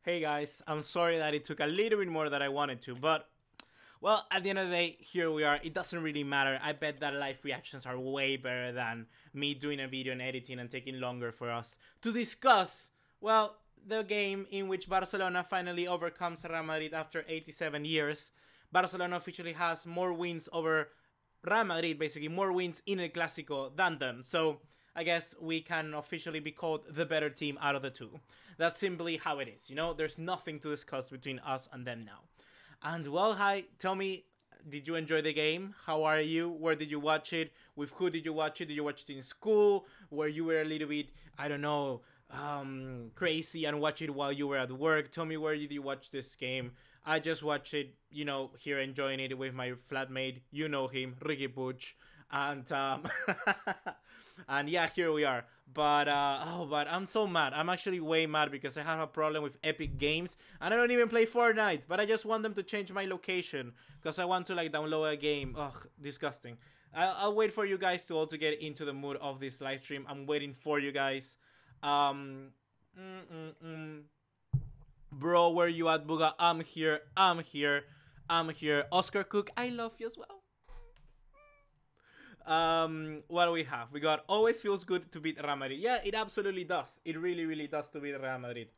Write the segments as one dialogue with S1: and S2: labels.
S1: Hey guys, I'm sorry that it took a little bit more than I wanted to, but well, at the end of the day, here we are. It doesn't really matter. I bet that live reactions are way better than me doing a video and editing and taking longer for us to discuss, well, the game in which Barcelona finally overcomes Real Madrid after 87 years. Barcelona officially has more wins over Real Madrid, basically more wins in El Clasico than them. So I guess we can officially be called the better team out of the two. That's simply how it is, you know? There's nothing to discuss between us and them now. And well, hi, tell me, did you enjoy the game? How are you? Where did you watch it? With who did you watch it? Did you watch it in school? Where you were a little bit, I don't know, crazy and watch it while you were at work? Tell me, where did you watch this game? I just watched it, you know, here enjoying it with my flatmate. You know him, Ricky Puig. And and yeah, here we are. But but I'm so mad. I'm actually way mad because I have a problem with Epic Games and I don't even play Fortnite, but I just want them to change my location because I want to like download a game. Ugh, disgusting. I'll wait for you guys to also get into the mood of this live stream. I'm waiting for you guys. Bro, where you at, Buga? I'm here. I'm here. I'm here. Oscar Cook, I love you as well. What do we have? We got always feels good to beat Real Madrid. Yeah, it absolutely does. It really does to beat Real Madrid.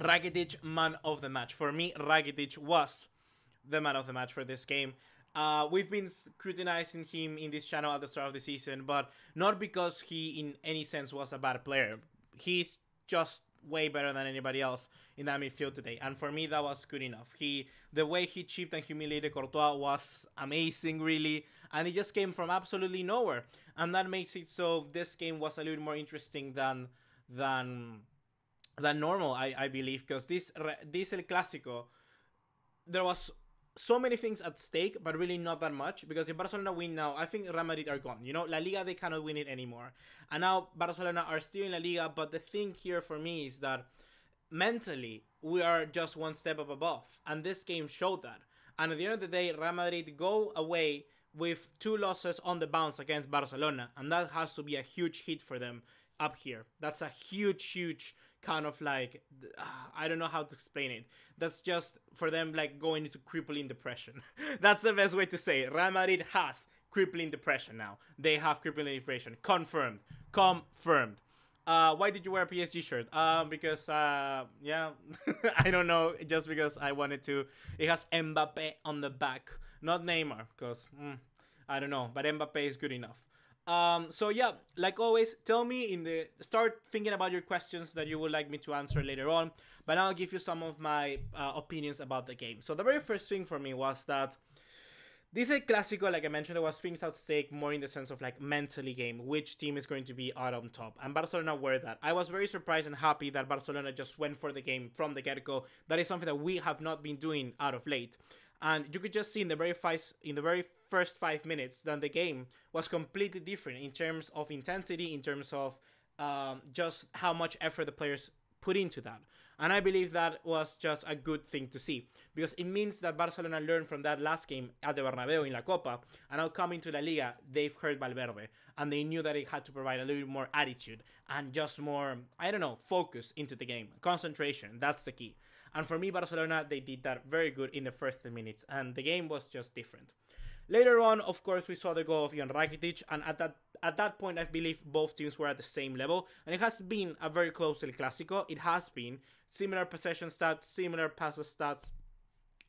S1: Rakitic, man of the match. For me, Rakitic was the man of the match for this game. We've been scrutinizing him in this channel at the start of the season, but not because he in any sense was a bad player. He's just way better than anybody else in that midfield today, and for me that was good enough. The way he chipped and humiliated Courtois was amazing, really, and it just came from absolutely nowhere, and that makes it so this game was a little more interesting than normal, I believe, because this El Clasico, there was so many things at stake, but really not that much, because if Barcelona win now, I think Real Madrid are gone. You know, La Liga, they cannot win it anymore. And now Barcelona are still in La Liga, but the thing here for me is that mentally, we are just one step up above. And this game showed that. And at the end of the day, Real Madrid go away with 2 losses on the bounce against Barcelona. And that has to be a huge hit for them up here. That's a huge kind of like, I don't know how to explain it. That's just for them like going into crippling depression. That's the best way to say it. Real Madrid has crippling depression now. They have crippling depression. Confirmed. Why did you wear a PSG shirt? Because yeah, I don't know. Just because I wanted to. It has Mbappe on the back, not Neymar, because I don't know. But Mbappe is good enough. So yeah, like always, tell me start thinking about your questions that you would like me to answer later on, but I'll give you some of my opinions about the game. So the very first thing for me was that this is a Clasico, like I mentioned, there was things at stake more in the sense of like mentally game, which team is going to be out on top, and Barcelona were that. I was very surprised and happy that Barcelona just went for the game from the get-go. That is something that we have not been doing out of late. And you could just see in the very first 5 minutes that the game was completely different in terms of intensity, in terms of just how much effort the players put into that. And I believe that was just a good thing to see, because it means that Barcelona learned from that last game at the Bernabeu in La Copa, and now coming to La Liga, they've heard Valverde, and they knew that it had to provide a little bit more attitude and just more, I don't know, focus into the game. Concentration, that's the key. And for me, Barcelona, they did that very good in the first 10 minutes, and the game was just different. Later on, of course, we saw the goal of Ivan Rakitic, and at that point, I believe both teams were at the same level, and it has been a very close El Clasico. It has been similar possession stats, similar passes stats,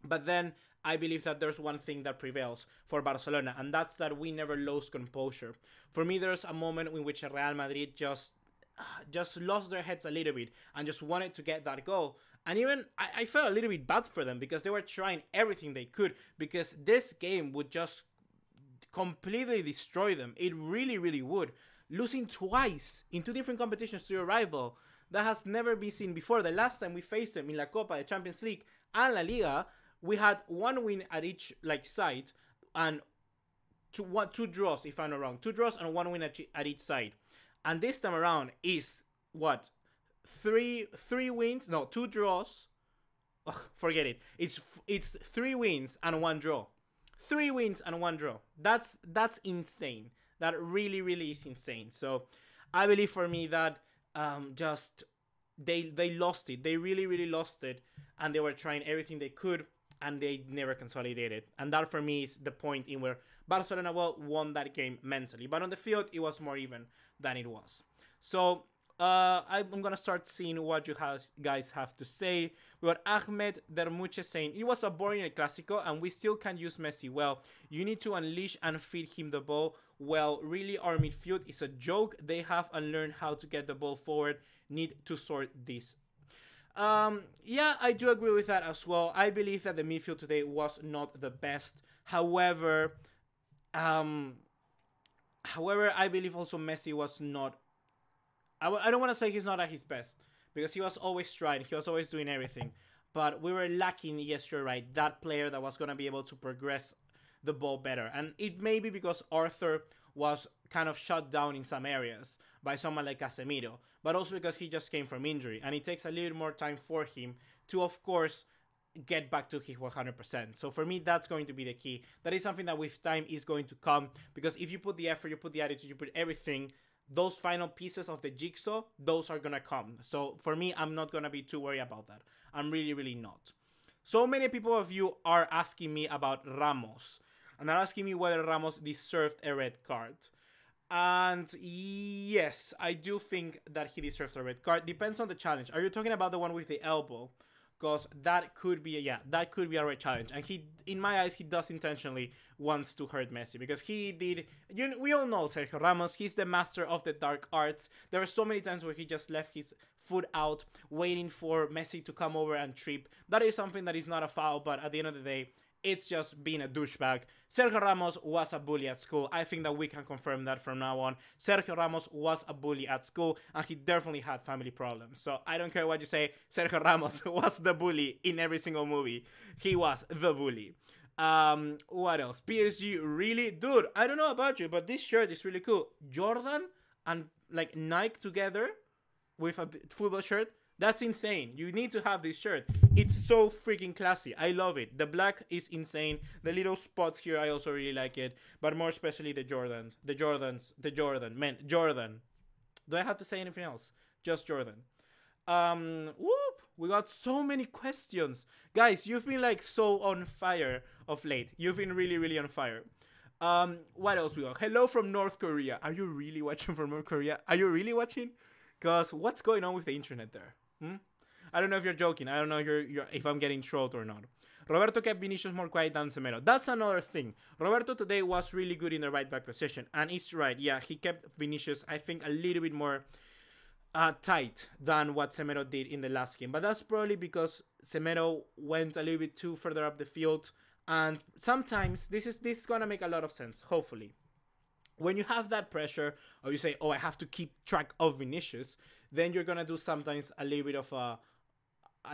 S1: but then I believe that there's one thing that prevails for Barcelona, and that's that we never lost composure. For me, there's a moment in which Real Madrid just lost their heads a little bit and just wanted to get that goal. And even I felt a little bit bad for them because they were trying everything they could, because this game would just completely destroy them. It really would. Losing twice in 2 different competitions to your rival, that has never been seen before. The last time we faced them in La Copa, the Champions League, and La Liga, we had 1 win at each side and 2 draws, if I'm not wrong. 2 draws and 1 win at each side. And this time around is what? 3 wins? No, 2 draws. Ugh, forget it. It's 3 wins and 1 draw. 3 wins and 1 draw. That's insane. That really is insane. So I believe for me that just they lost it. They really lost it, and they were trying everything they could, and they never consolidated. And that for me is the point in where Barcelona won that game mentally, but on the field it was more even than it was. So I'm gonna start seeing what you guys have to say. We got Ahmed Dermuche saying it was a boring El Clasico and we still can use Messi well. You need to unleash and feed him the ball. Well, really our midfield is a joke. They have unlearned how to get the ball forward. Need to sort this. Yeah, I do agree with that as well. I believe that the midfield today was not the best. However, I believe also Messi was not. I don't want to say he's not at his best, because he was always trying, he was always doing everything. But we were lacking, yes, you're right, that player that was going to be able to progress the ball better. And it may be because Arthur was kind of shut down in some areas by someone like Casemiro, but also because he just came from injury. And it takes a little more time for him to, of course, get back to his 100%. So for me, that's going to be the key. That is something that with time is going to come, because if you put the effort, you put the attitude, you put everything, those final pieces of the jigsaw, those are gonna come. So for me, I'm not gonna be too worried about that. I'm really not. So many people of you are asking me about Ramos, and are asking me whether Ramos deserved a red card. And yes, I do think that he deserves a red card. Depends on the challenge. Are you talking about the one with the elbow? Because that could be, yeah, that could be a red challenge. And he, in my eyes, he does intentionally wants to hurt Messi. Because he did, we all know Sergio Ramos, he's the master of the dark arts. There are so many times where he just left his foot out, waiting for Messi to come over and trip. That is something that is not a foul, but at the end of the day, it's just being a douchebag. Sergio Ramos was a bully at school. I think that we can confirm that from now on. Sergio Ramos was a bully at school, and he definitely had family problems. So I don't care what you say, Sergio Ramos was the bully in every single movie. He was the bully. What else? PSG, really? Dude, I don't know about you, but this shirt is really cool. Jordan and like Nike together with a football shirt. That's insane. You need to have this shirt. It's so freaking classy. I love it. The black is insane. The little spots here, I also really like it. But more especially the Jordans. The Jordan. Man, Jordan. Do I have to say anything else? Just Jordan. Whoop. We got so many questions. Guys, you've been like so on fire of late. You've been really on fire. What else we got? Hello from North Korea. Are you really watching from North Korea? Are you really watching? Because what's going on with the internet there? I don't know if you're joking. I don't know if I'm getting trolled or not. Roberto kept Vinicius more quiet than Semedo. That's another thing. Roberto today was really good in the right back position. And it's right. Yeah, he kept Vinicius, I think, a little bit more tight than what Semedo did in the last game. But that's probably because Semedo went a little bit too further up the field. And sometimes this is going to make a lot of sense, hopefully. When you have that pressure, or you say, oh, I have to keep track of Vinicius, then you're going to do sometimes a little bit of a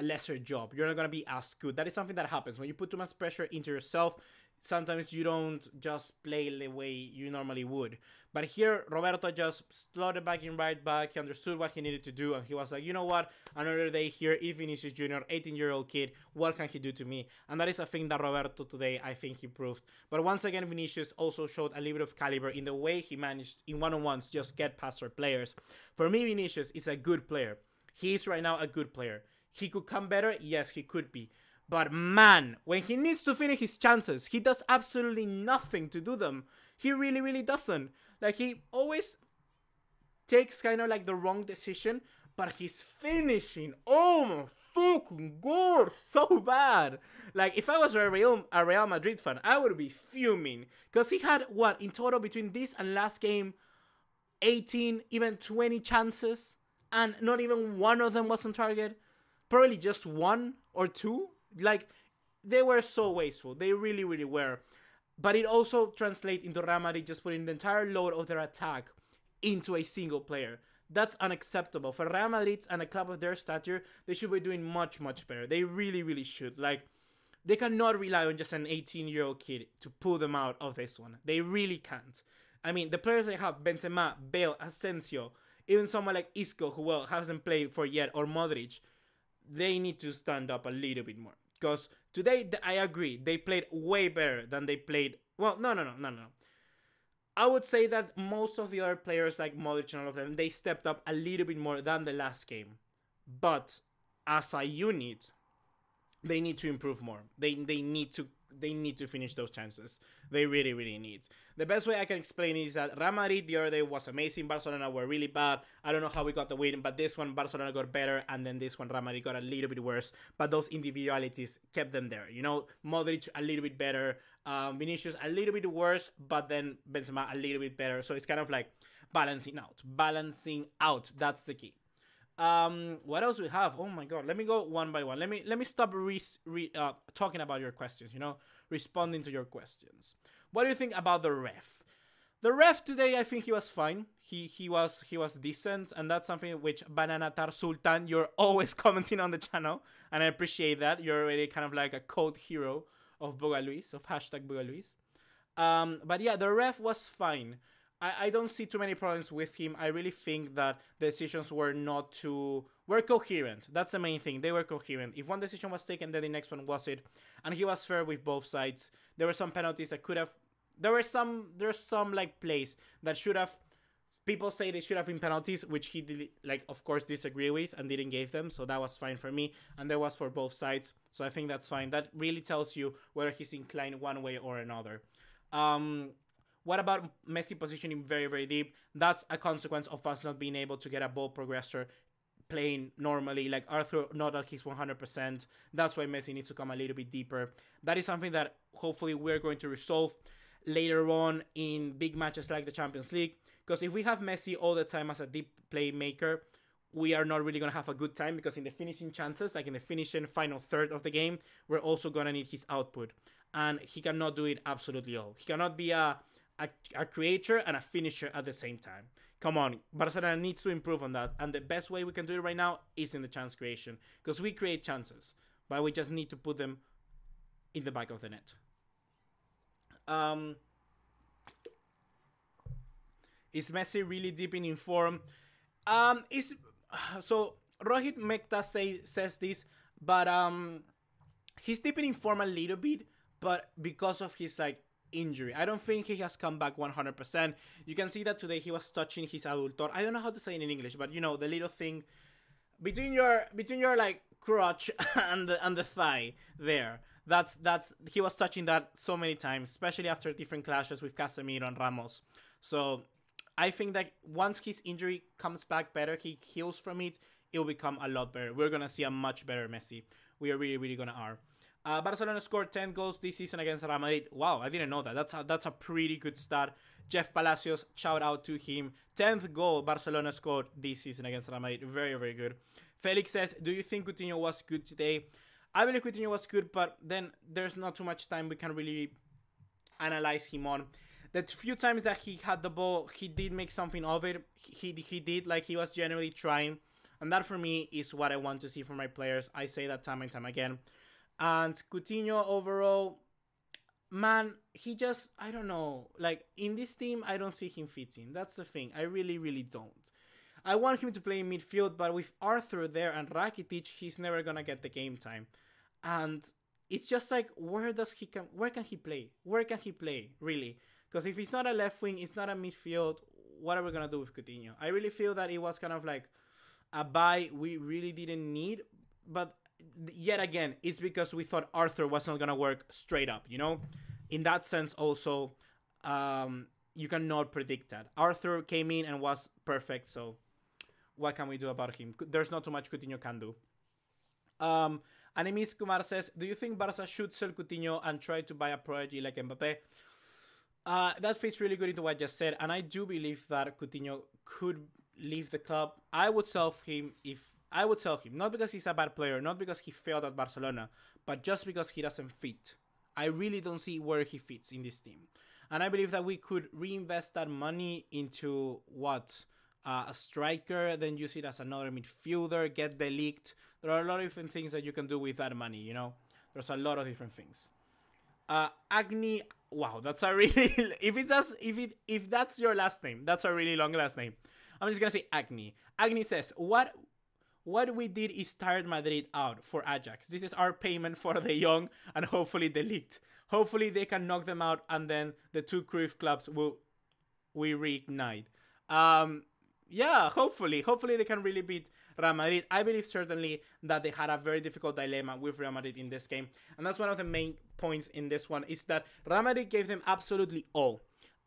S1: lesser job. You're not going to be as good. That is something that happens. When you put too much pressure into yourself, sometimes you don't just play the way you normally would. But here, Roberto just slotted back in right back. He understood what he needed to do, and he was like, you know what? Another day here, if Vinicius Jr., 18-year-old kid, what can he do to me? And that is a thing that Roberto today, I think he proved. But once again, Vinicius also showed a little bit of caliber in the way he managed, in one-on-ones, just get past our players. For me, Vinicius is a good player. He is right now a good player. He could come better? Yes, he could be. But man, when he needs to finish his chances, he does absolutely nothing to do them. He really doesn't. Like, he always takes kind of like the wrong decision, but he's finishing. Oh my fucking god, so bad. Like, if I was a Real Madrid fan, I would be fuming. Because he had, what, in total between this and last game, 18, even 20 chances, and not even one of them was on target. Probably just one or two. Like, they were so wasteful. They really were. But it also translates into Real Madrid just putting the entire load of their attack into a single player. That's unacceptable. For Real Madrid and a club of their stature, they should be doing much better. They really should. Like, they cannot rely on just an 18-year-old kid to pull them out of this one. They really can't. I mean, the players they have, Benzema, Bale, Asensio, even someone like Isco, who, well, hasn't played for yet, or Modric, they need to stand up a little bit more. Because today, I agree, they played way better than they played. Well, no. I would say that most of the other players, like Modric and all of them, they stepped up a little bit more than the last game. but as a unit, they need to improve more. They need to finish those chances. They really need. The best way I can explain is that Real Madrid the other day was amazing. Barcelona were really bad. I don't know how we got the win, but this one Barcelona got better, and then this one Real Madrid got a little bit worse. But those individualities kept them there. You know, Modric a little bit better, Vinicius a little bit worse, but then Benzema a little bit better. So it's kind of like balancing out. That's the key. What else we have? Oh my god, let me go one by one. Let me stop talking about your questions, you know, responding to your questions. What do you think about the ref? The ref today, I think he was fine. He was decent, and that's something which Banana Tar Sultan, you're always commenting on the channel, and I appreciate that. You're already kind of like a code hero of BugaLuis, of #BugaLuis. But yeah, the ref was fine. I don't see too many problems with him. I really think that the decisions were coherent. That's the main thing. They were coherent. If one decision was taken, then the next one wasn't. And he was fair with both sides. There were some penalties that could have... There's some like plays that should have... People say they should have been penalties, which he did, like, of course, disagree with and didn't give them. So that was fine for me. And there was for both sides. So I think that's fine. That really tells you whether he's inclined one way or another. What about Messi positioning very deep? That's a consequence of us not being able to get a ball progressor playing normally. Like Arthur, not at his 100%. That's why Messi needs to come a little bit deeper. That is something that hopefully we're going to resolve later on in big matches like the Champions League. Because if we have Messi all the time as a deep playmaker, we are not really going to have a good time, because in the finishing chances, like in the finishing final third of the game, we're also going to need his output. And he cannot do it absolutely all. He cannot be a creator and a finisher at the same time. Come on, Barcelona needs to improve on that, and the best way we can do it right now is in the chance creation, because we create chances, but we just need to put them in the back of the net. Is Messi really deep in form? So Rohit Mekta says this, but he's deep in form a little bit, but because of his like injury. I don't think he has come back 100%. You can see that today he was touching his adductor. I don't know how to say it in English, but you know, the little thing between your like crotch and the thigh there. That's he was touching that so many times, especially after different clashes with Casemiro and Ramos. So I think that once his injury comes back better, he heals from it, it will become a lot better. We're gonna see a much better Messi. We are really gonna are. Barcelona scored 10 goals this season against Real Madrid. Wow, I didn't know that. That's a pretty good start. Jeff Palacios, shout out to him. 10th goal Barcelona scored this season against Real Madrid. Very good. Felix says, do you think Coutinho was good today? I believe Coutinho was good, but then there's not too much time we can really analyze him on. The few times that he had the ball, he did make something of it. He did, like, he was generally trying. And that for me is what I want to see from my players. I say that time and time again. And Coutinho overall, man, he just, I don't know. Like, in this team, I don't see him fitting. That's the thing. I really don't. I want him to play in midfield, but with Arthur there and Rakitic, he's never going to get the game time. And it's just like, where can he play? Where can he play, really? Because if it's not a left wing, it's not a midfield, what are we going to do with Coutinho? I really feel that it was kind of like a buy we really didn't need. But yet again, it's because we thought Arthur was not going to work straight up, you know? In that sense also, you cannot predict that. Arthur came in and was perfect, so what can we do about him? There's not too much Coutinho can do. Anemis Kumar says, do you think Barca should sell Coutinho and try to buy a prodigy like Mbappe? That fits really good into what I just said, and I do believe that Coutinho could leave the club. I would sell him, not because he's a bad player, not because he failed at Barcelona, but just because he doesn't fit. I really don't see where he fits in this team. And I believe that we could reinvest that money into what? A striker, then use it as another midfielder, get the leaked. There are a lot of different things that you can do with that money, you know? There's a lot of different things. Agni, wow, that's a really, if that's your last name, that's a really long last name. I'm just gonna say Agni. Agni says, what we did is tired Madrid out for Ajax. This is our payment for the young and hopefully the leaked. Hopefully they can knock them out and then the two Cruyff clubs will reignite. Yeah, hopefully they can really beat Real Madrid. I believe certainly that they had a very difficult dilemma with Real Madrid in this game, and that's one of the main points in this one is that Real Madrid gave them absolutely all,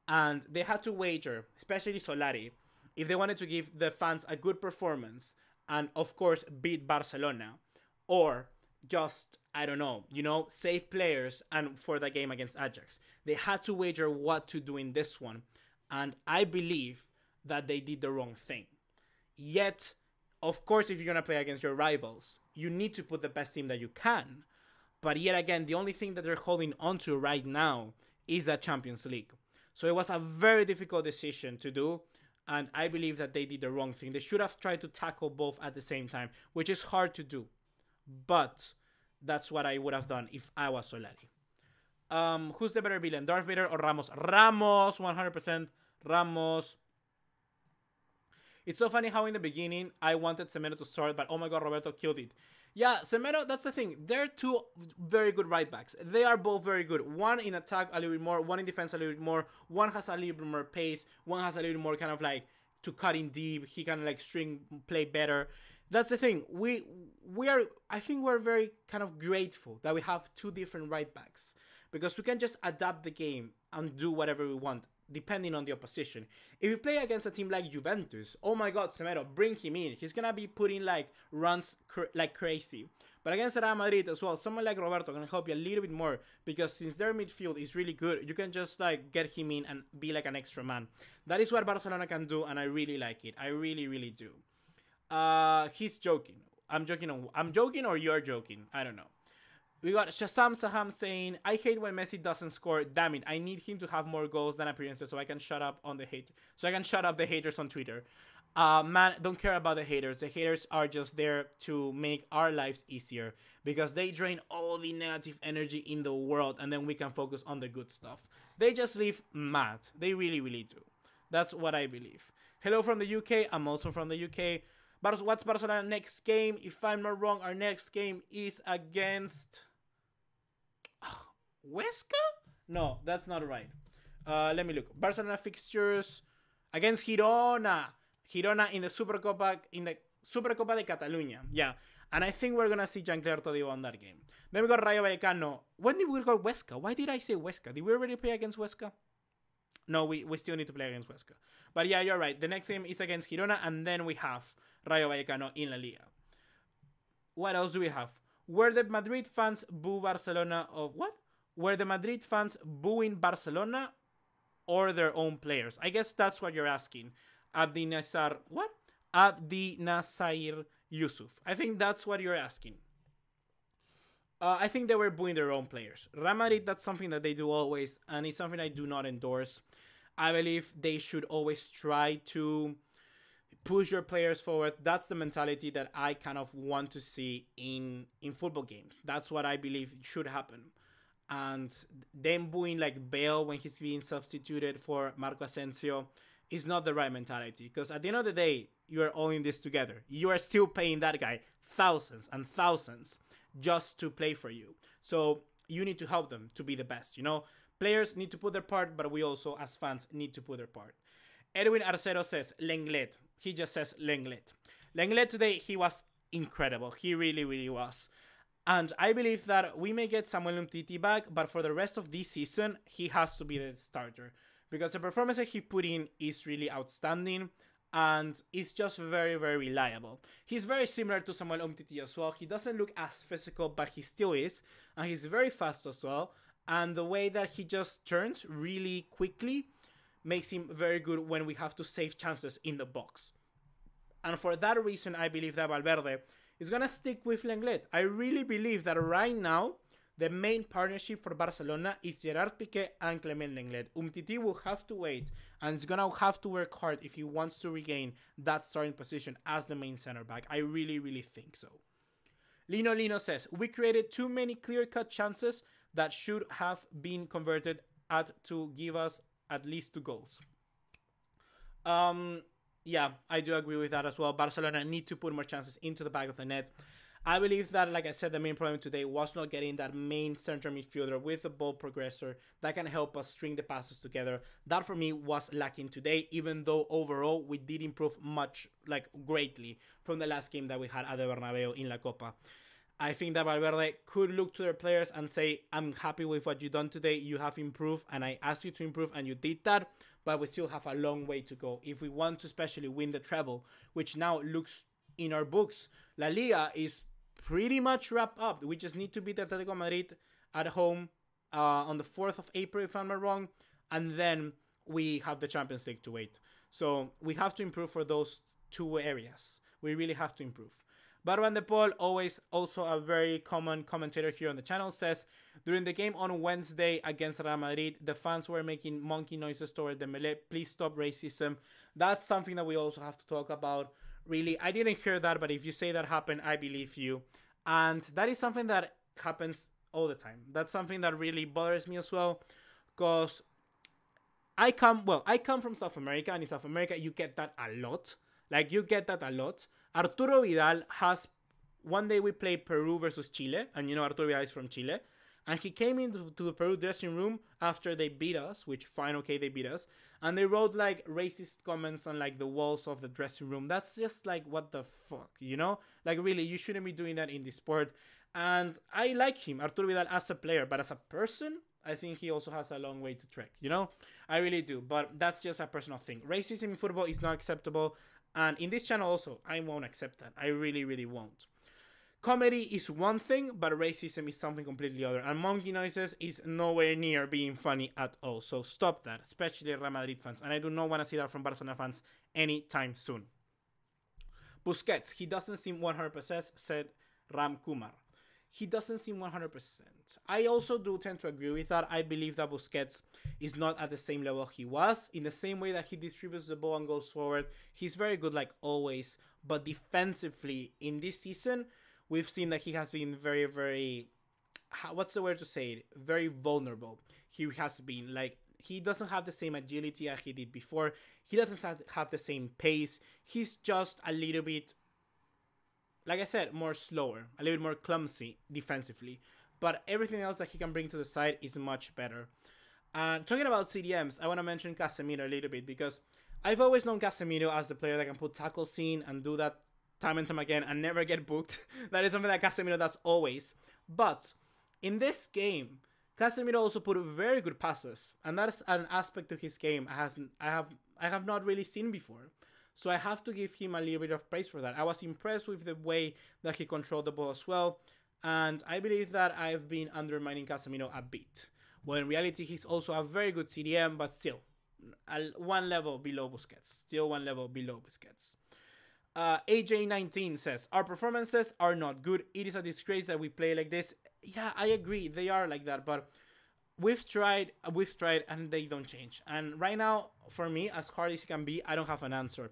S1: and they had to wager, especially Solari, if they wanted to give the fans a good performance and of course beat Barcelona, or just I don't know, save players and for the game against Ajax. They had to wager what to do in this one, and I believe that they did the wrong thing. Yet, of course, if you're gonna play against your rivals, you need to put the best team that you can. But yet again, the only thing that they're holding on to right now is that Champions League. So it was a very difficult decision to do, and I believe that they did the wrong thing. They should have tried to tackle both at the same time, which is hard to do. But that's what I would have done if I was Solari. Who's the better villain, Darth Vader or Ramos? Ramos, 100%. Ramos. It's so funny how in the beginning I wanted Semedo to start, but oh my god, Roberto killed it. Yeah, Semedo, that's the thing. They're two very good right backs. They are both very good. One in attack a little bit more, one in defense a little bit more. One has a little bit more pace. One has a little bit more kind of like to cut in deep. He can like string play better. That's the thing. I think we're very kind of grateful that we have two different right backs because we can just adapt the game and do whatever we want depending on the opposition. If you play against a team like Juventus, oh my god, Semedo, bring him in. He's gonna be putting like runs like crazy. But against Real Madrid as well, someone like Roberto can help you a little bit more because since their midfield is really good, you can just like get him in and be like an extra man. That is what Barcelona can do, and I really like it. I really, really do. He's joking. I'm joking or you're joking. I don't know. We got Shazam Saham saying, I hate when Messi doesn't score. Damn it. I need him to have more goals than appearances so I can shut up on the hate. So I can shut up the haters on Twitter. Man, don't care about the haters. The haters are just there to make our lives easier because they drain all the negative energy in the world and then we can focus on the good stuff. They just leave mad. They really, really do. That's what I believe. Hello from the UK. I'm also from the UK. But what's Barcelona's next game? If I'm not wrong, our next game is against Huesca? No, that's not right. Let me look. Barcelona fixtures against Girona. Girona in the Supercopa de Catalunya. Yeah. And I think we're gonna see Jean-Claire Todibo on that game. Then we got Rayo Vallecano. When did we go Huesca? Why did I say Huesca? Did we already play against Huesca? No, we still need to play against Huesca. But yeah, you're right. The next game is against Girona, and then we have Rayo Vallecano in La Liga. What else do we have? Were the Madrid fans boo Barcelona of what? Were the Madrid fans booing Barcelona or their own players? I guess that's what you're asking. Abdi Nasser, what? Abdi Nasser Yusuf. I think that's what you're asking. I think they were booing their own players. Real Madrid, that's something that they do always, and it's something I do not endorse. I believe they should always try to push your players forward. That's the mentality that I kind of want to see in football games. That's what I believe should happen. And them booing like Bale when he's being substituted for Marco Asensio is not the right mentality. Because at the end of the day, you are all in this together. You are still paying that guy thousands and thousands just to play for you. So you need to help them to be the best, Players need to put their part, but we also, as fans, need to put their part. Edwin Arcero says, Lenglet. He just says Lenglet. Lenglet today, he was incredible. He really, really was. And I believe that we may get Samuel Umtiti back, but for the rest of this season, he has to be the starter. Because the performance that he put in is really outstanding, and is just very, very reliable. He's very similar to Samuel Umtiti as well. He doesn't look as physical, but he still is. And he's very fast as well. And the way that he just turns really quickly makes him very good when we have to save chances in the box. And for that reason, I believe that Valverde is going to stick with Lenglet. I really believe that right now, the main partnership for Barcelona is Gerard Piqué and Clement Lenglet. Umtiti will have to wait and is going to have to work hard if he wants to regain that starting position as the main center back. I really, really think so. Lino says, we created too many clear-cut chances that should have been converted to give us at least 2 goals. Yeah, I do agree with that as well. Barcelona need to put more chances into the back of the net. I believe that, like I said, the main problem today was not getting that main center midfielder with a ball progressor that can help us string the passes together. That for me was lacking today, even though overall we did improve much, like greatly, from the last game that we had at the Bernabeu in La Copa. I think that Valverde could look to their players and say, I'm happy with what you've done today. You have improved, and I asked you to improve, and you did that. But we still have a long way to go. If we want to especially win the treble, which now looks in our books, La Liga is pretty much wrapped up. We just need to beat Atletico Madrid at home on the 4th of April, if I'm not wrong. And then we have the Champions League to wait. So we have to improve for those two areas. We really have to improve. Barban de Paul, always also a very common commentator here on the channel, says, during the game on Wednesday against Real Madrid, the fans were making monkey noises toward Dembélé. Please stop racism. That's something that we also have to talk about. Really, I didn't hear that, but if you say that happened, I believe you. And that is something that happens all the time. That's something that really bothers me as well, because I come from South America, and in South America, you get that a lot. Like, you get that a lot. Arturo Vidal has... One day we played Peru versus Chile, and you know Arturo Vidal is from Chile. And he came into the Peru dressing room after they beat us, which, fine, okay, they beat us. And they wrote, like, racist comments on, like, the walls of the dressing room. That's just, like, what the fuck, you know? Like, really, you shouldn't be doing that in this sport. And I like him, Arturo Vidal, as a player. But as a person, I think he also has a long way to trek, you know? I really do. But that's just a personal thing. Racism in football is not acceptable. And in this channel also, I won't accept that. I really, really won't. Comedy is one thing, but racism is something completely other. And monkey noises is nowhere near being funny at all. So stop that, especially Real Madrid fans. And I do not want to see that from Barcelona fans anytime soon. Busquets, he doesn't seem 100%, said Ram Kumar. He doesn't seem 100%. I also do tend to agree with that. I believe that Busquets is not at the same level he was. In the same way that he distributes the ball and goes forward, he's very good like always. But defensively, in this season, we've seen that he has been very, very, what's the word to say it? Very vulnerable. He has been like, he doesn't have the same agility as he did before. He doesn't have the same pace. He's just a little bit, like I said, more slower, a little bit more clumsy defensively. But everything else that he can bring to the side is much better. Talking about CDMs, I want to mention Casemiro a little bit because I've always known Casemiro as the player that can put tackles in and do that time and time again and never get booked. That is something that Casemiro does always. But in this game, Casemiro also put very good passes, and that's an aspect to his game I have not really seen before. So I have to give him a little bit of praise for that. I was impressed with the way that he controlled the ball as well, and I believe that I've been undermining Casemiro a bit. Well, in reality, he's also a very good CDM, but still, one level below Busquets. Still one level below Busquets. AJ19 says, our performances are not good. It is a disgrace that we play like this. Yeah, I agree. They are like that, but we've tried, and they don't change. And right now, for me, as hard as it can be, I don't have an answer.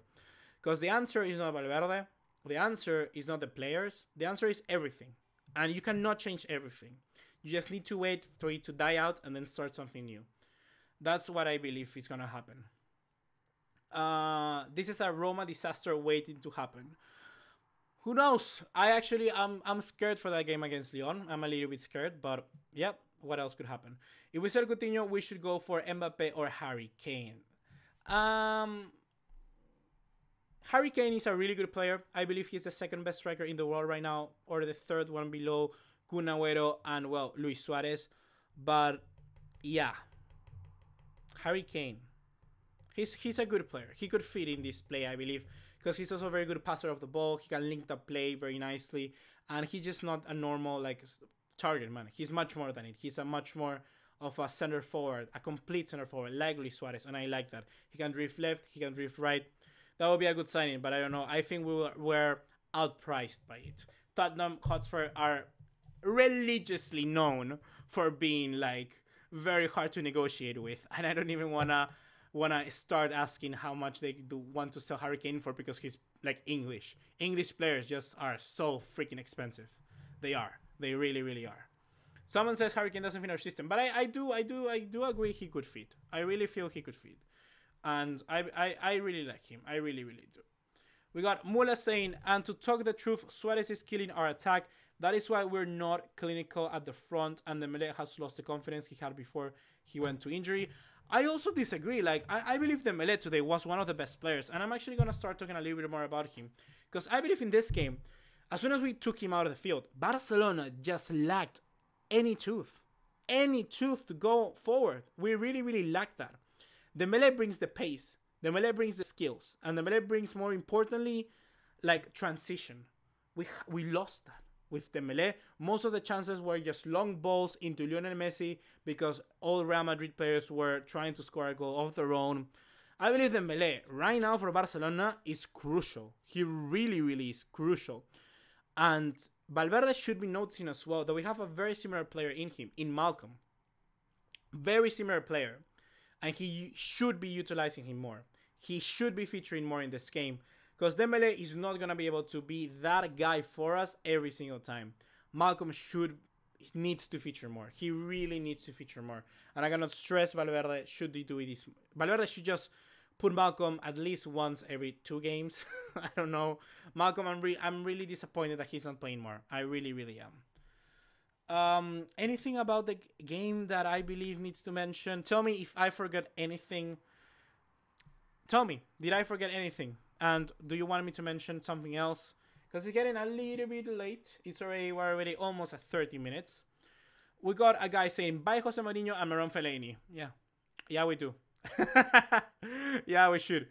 S1: Because the answer is not Valverde. The answer is not the players. The answer is everything. And you cannot change everything. You just need to wait for it to die out and then start something new. That's what I believe is going to happen. This is a Roma disaster waiting to happen. Who knows? I'm scared for that game against Lyon. I'm a little bit scared, but yep, what else could happen? If we sell Coutinho, we should go for Mbappe or Harry Kane. Harry Kane is a really good player. I believe he's the second best striker in the world right now, or the third one below Kun Agüero and, well, Luis Suarez. But yeah, Harry Kane. He's a good player. He could fit in this play, I believe, because he's also a very good passer of the ball. He can link the play very nicely, and he's just not a normal like target man. He's much more than it. He's a much more of a center forward, a complete center forward, like Luis Suarez, and I like that. He can drift left, he can drift right. That would be a good signing, but I don't know. I think we're outpriced by it. Tottenham Hotspur are religiously known for being like very hard to negotiate with, and I don't even wanna start asking how much they do want to sell Harry Kane for, because he's like English players just are so freaking expensive. They really, really are. Someone says Harry Kane doesn't fit our system, but I do agree he could fit. I really feel he could fit, and I really like him. I really, really do. We got Mula saying, and to talk the truth, Suarez is killing our attack. That is why we're not clinical at the front, and Dembele has lost the confidence he had before he went to injury. I also disagree. Like, I believe Dembele today was one of the best players, and I'm actually going to start talking a little bit more about him. Because I believe in this game, as soon as we took him out of the field, Barcelona just lacked any tooth to go forward. We really, really lacked that. Dembele brings the pace. Dembele brings the skills. And Dembele brings, more importantly, like, transition. We lost that with Dembele. Most of the chances were just long balls into Lionel Messi because all Real Madrid players were trying to score a goal of their own. I believe Dembele right now for Barcelona is crucial. He really, really is crucial. And Valverde should be noticing as well that we have a very similar player in him, in Malcolm. Very similar player. And he should be utilizing him more. He should be featuring more in this game. Because Dembele is not going to be able to be that guy for us every single time. Malcolm needs to feature more. He really needs to feature more. And I cannot stress Valverde should do this. Valverde should just put Malcolm at least once every 2 games. I don't know. Malcolm, I'm really disappointed that he's not playing more. I really, really am. Anything about the game that I believe needs to mention? Tell me if I forgot anything. Tell me, did I forget anything? And do you want me to mention something else? Because it's getting a little bit late. We're already almost at 30 minutes. We got a guy saying, bye Jose Mourinho and Maron Fellaini. Yeah, we do. Yeah, we should.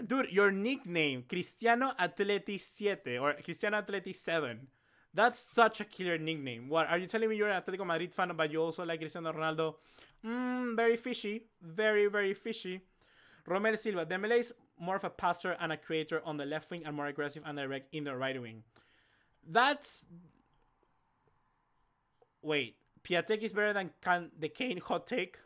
S1: Dude, your nickname, Cristiano Atleti 7 or Cristiano Atleti 7. That's such a killer nickname. What, are you telling me you're an Atletico Madrid fan, but you also like Cristiano Ronaldo? Very fishy. Very, very fishy. Romel Silva, Dembele is more of a passer and a creator on the left wing and more aggressive and direct in the right wing. Wait, Piatek is better than the Kane hot take?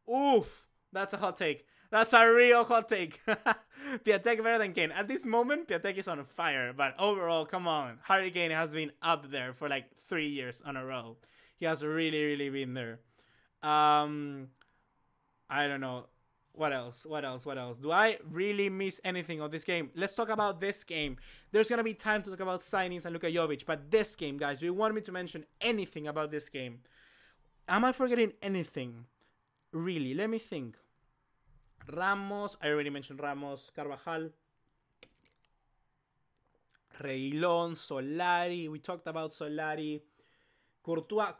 S1: Oof. That's a hot take. That's a real hot take. Piatek better than Kane. At this moment, Piatek is on fire. But overall, come on. Harry Kane has been up there for like 3 years in a row. He has really, really been there. I don't know. What else? Do I really miss anything of this game? Let's talk about this game. There's going to be time to talk about signings and Luka Jovic. But this game, guys, do you want me to mention anything about this game? Am I forgetting anything? Really? Let me think. Ramos. I already mentioned Ramos. Carvajal. Reguilón. Solari. We talked about Solari. Courtois.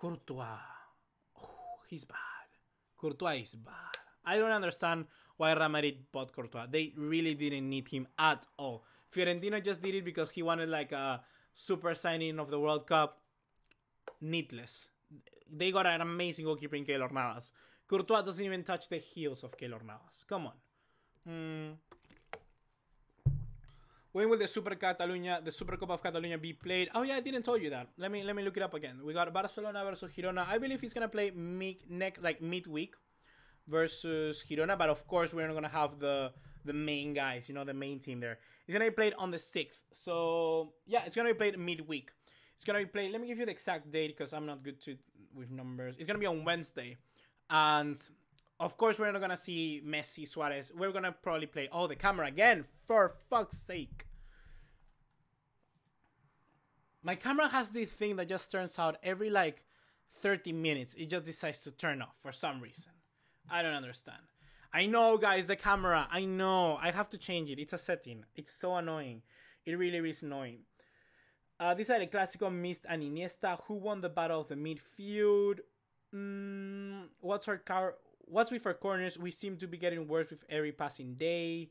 S1: Oh, he's bad. Courtois is bad. I don't understand why Real Madrid bought Courtois. They really didn't need him at all. Fiorentino just did it because he wanted like a super signing of the World Cup. Needless. They got an amazing goalkeeper in Keylor Navas. Courtois doesn't even touch the heels of Keylor Navas. Come on. When will the Super Cup of Catalonia be played? Oh yeah, I didn't tell you that. Let me look it up again. We got Barcelona versus Girona. I believe he's gonna play midweek versus Girona, but of course we're not gonna have the main guys, the main team there. It's gonna be played on the 6th. So yeah, it's gonna be played midweek. It's gonna be played. Let me give you the exact date because I'm not good with numbers. It's gonna be on Wednesday, and of course we're not gonna see Messi, Suarez. We're gonna probably play. Oh, the camera again! For fuck's sake! My camera has this thing that just turns out every like 30 minutes. It just decides to turn off for some reason. I don't understand. I know, guys, the camera. I know. I have to change it. It's a setting. It's so annoying. It really is annoying. This is a Clasico missed and Iniesta. Who won the battle of the midfield? What's with our corners? We seem to be getting worse with every passing day.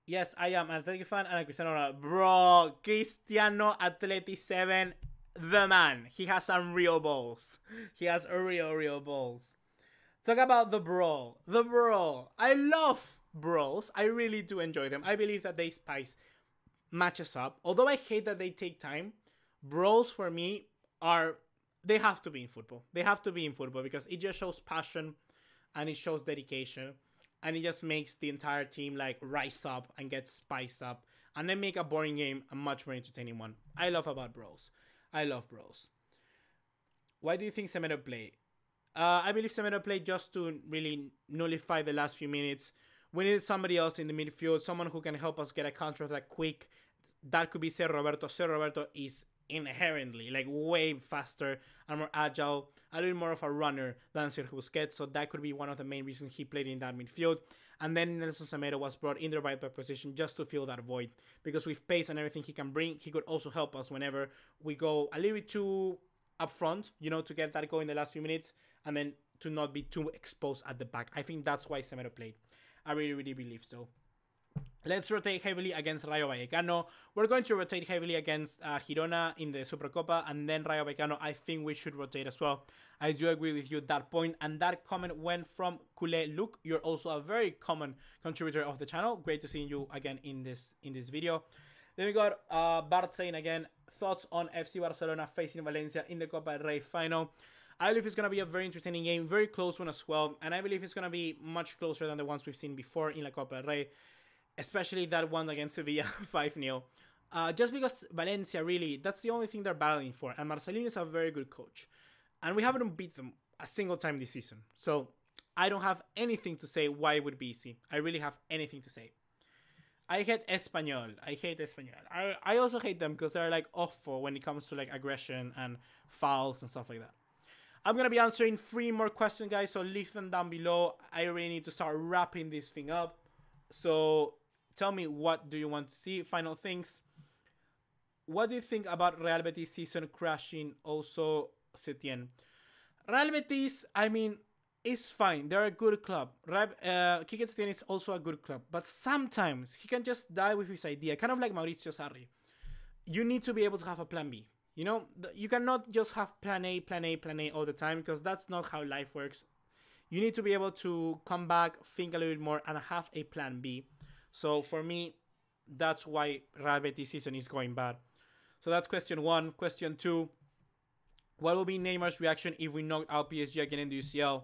S1: Yes, I am an Atleti fan and a Cristiano Ronaldo. Bro, Cristiano Atleti 7, the man. He has some real balls. He has a real balls. Talk about the brawl. The brawl. I love brawls. I really do enjoy them. I believe that they spice matches up. Although I hate that they take time, brawls for me they have to be in football. They have to be in football because it just shows passion and it shows dedication. And it just makes the entire team like rise up and get spiced up. And then make a boring game a much more entertaining one. I love about brawls. I love brawls. Why do you think Semedo play? I believe Semedo played just to really nullify the last few minutes. We need somebody else in the midfield, someone who can help us get a counter-attack quick. That could be Sergio Roberto. Sergio Roberto is inherently like way faster and more agile, a little more of a runner than Sergio Busquets, so that could be one of the main reasons he played in that midfield. And then Nelson Semedo was brought in the right back position just to fill that void, because with pace and everything he can bring, he could also help us whenever we go a little bit too up front, you know, to get that goal in the last few minutes and then to not be too exposed at the back. I think that's why Semedo played. I really believe so. Let's rotate heavily against Rayo Vallecano. We're going to rotate heavily against Girona in the Supercopa, and then Rayo Vallecano, I think we should rotate as well. I do agree with you at that point, and that comment went from Kule Luke. You're also a very common contributor of the channel. Great to see you again in this video. Then we got Bart saying again, thoughts on FC Barcelona facing Valencia in the Copa del Rey final. I believe it's going to be a very interesting game, very close one as well, and I believe it's going to be much closer than the ones we've seen before in La Copa del Rey. Especially that one against Sevilla, 5-0. Just because Valencia, really, that's the only thing they're battling for. And Marcelino is a very good coach. And we haven't beat them a single time this season. So I don't have anything to say why it would be easy. I really have anything to say. I hate Espanyol. I also hate them because they're like awful when it comes to like aggression and fouls and stuff like that. I'm going to be answering 3 more questions, guys. So leave them down below. I really need to start wrapping this thing up. So tell me, what do you want to see? Final things. What do you think about Real Betis season crashing? Also, Setien. Real Betis, I mean, is fine. They're a good club. Quique Setien is also a good club. But sometimes he can just die with his idea. Kind of like Maurizio Sarri. You need to be able to have a plan B. You know, you cannot just have plan A all the time, because that's not how life works. You need to be able to come back, think a little bit more, and have a plan B. So for me, that's why Real Betis season is going bad. So that's question 1. Question 2. What will be Neymar's reaction if we knock out PSG again in the UCL?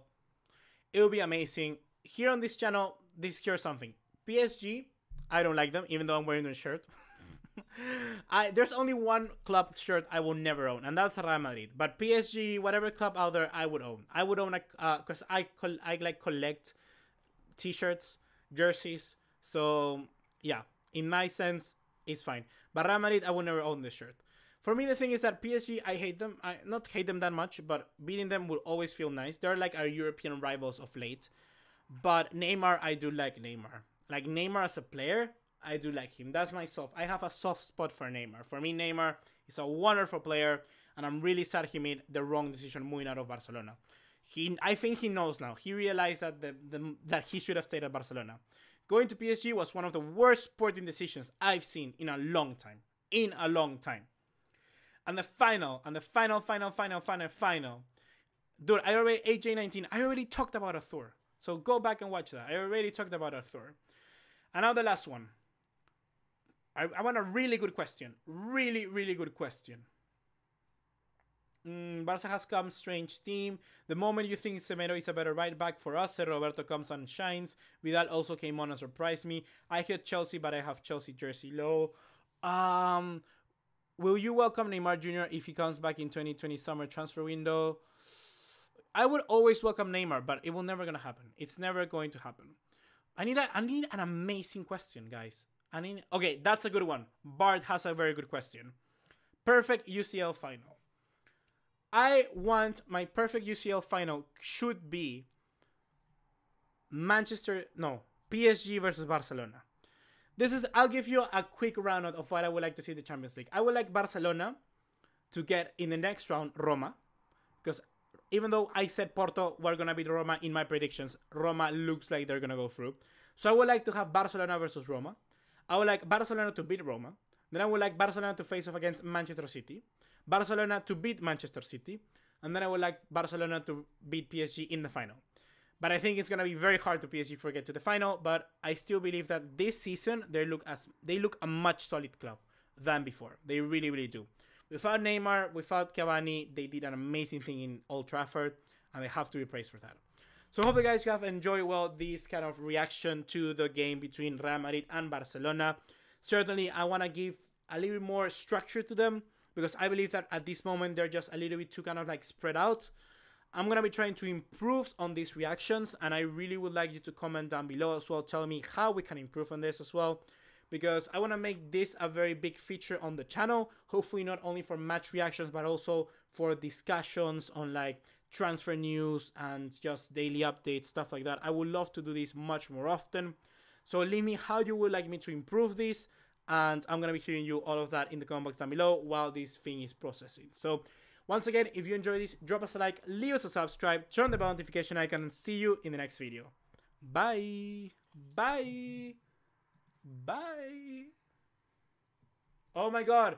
S1: It will be amazing. Here on this channel, here's something. PSG, I don't like them, even though I'm wearing their shirt. There's only one club shirt I will never own, and that's Real Madrid. But PSG, whatever club out there, I would own. I would own, because I like collect t-shirts, jerseys. So yeah, in my sense, it's fine. But Real Madrid, I will never own this shirt. For me, the thing is that PSG, I hate them. I not hate them that much, but beating them will always feel nice. They're like our European rivals of late. But Neymar, I do like Neymar. Like Neymar as a player, I do like him. That's my I have a soft spot for Neymar. For me, Neymar is a wonderful player, and I'm really sad he made the wrong decision moving out of Barcelona. I think he knows now. He realized that that he should have stayed at Barcelona. Going to PSG was one of the worst sporting decisions I've seen in a long time. And the final. Dude, AJ19, I already talked about Arthur. So go back and watch that. I already talked about Arthur. And now the last one. I want a really good question. Really good question. Barca has come strange team. The moment you think Semedo is a better right back for us, Roberto comes and shines. Vidal also came on and surprised me. I hate Chelsea, but I have Chelsea jersey low. Will you welcome Neymar Jr. if he comes back in 2020 summer transfer window? I would always welcome Neymar, but it will never gonna happen. It's never going to happen. I need an amazing question, guys. Okay, that's a good one. Bart has a very good question. Perfect UCL final. I want my perfect UCL final should be PSG versus Barcelona. I'll give you a quick roundup of what I would like to see in the Champions League. I would like Barcelona to get in the next round Roma, because even though I said Porto were going to beat Roma in my predictions, Roma looks like they're going to go through. So I would like to have Barcelona versus Roma. I would like Barcelona to beat Roma. Then I would like Barcelona to face off against Manchester City. Barcelona to beat Manchester City. And then I would like Barcelona to beat PSG in the final. But I think it's going to be very hard to PSG to get to the final. But I still believe that this season, they look a much solid club than before. They really do. Without Neymar, without Cavani, they did an amazing thing in Old Trafford. And they have to be praised for that. So hopefully guys you have enjoyed this kind of reaction to the game between Real Madrid and Barcelona. Certainly I want to give a little more structure to them, because I believe that at this moment they're just a little bit too kind of like spread out. I'm going to be trying to improve on these reactions, and I really would like you to comment down below as well, telling me how we can improve on this as well, because I want to make this a very big feature on the channel, hopefully not only for match reactions, but also for discussions on like transfer news and just daily updates, stuff like that. I would love to do this much more often. So leave me how you would like me to improve this, and I'm going to be hearing you all of that in the comment box down below while this thing is processing. So once again, if you enjoyed this, drop us a like, leave us a subscribe, turn the bell notification icon, and see you in the next video. Bye. Bye. Bye. Oh my god.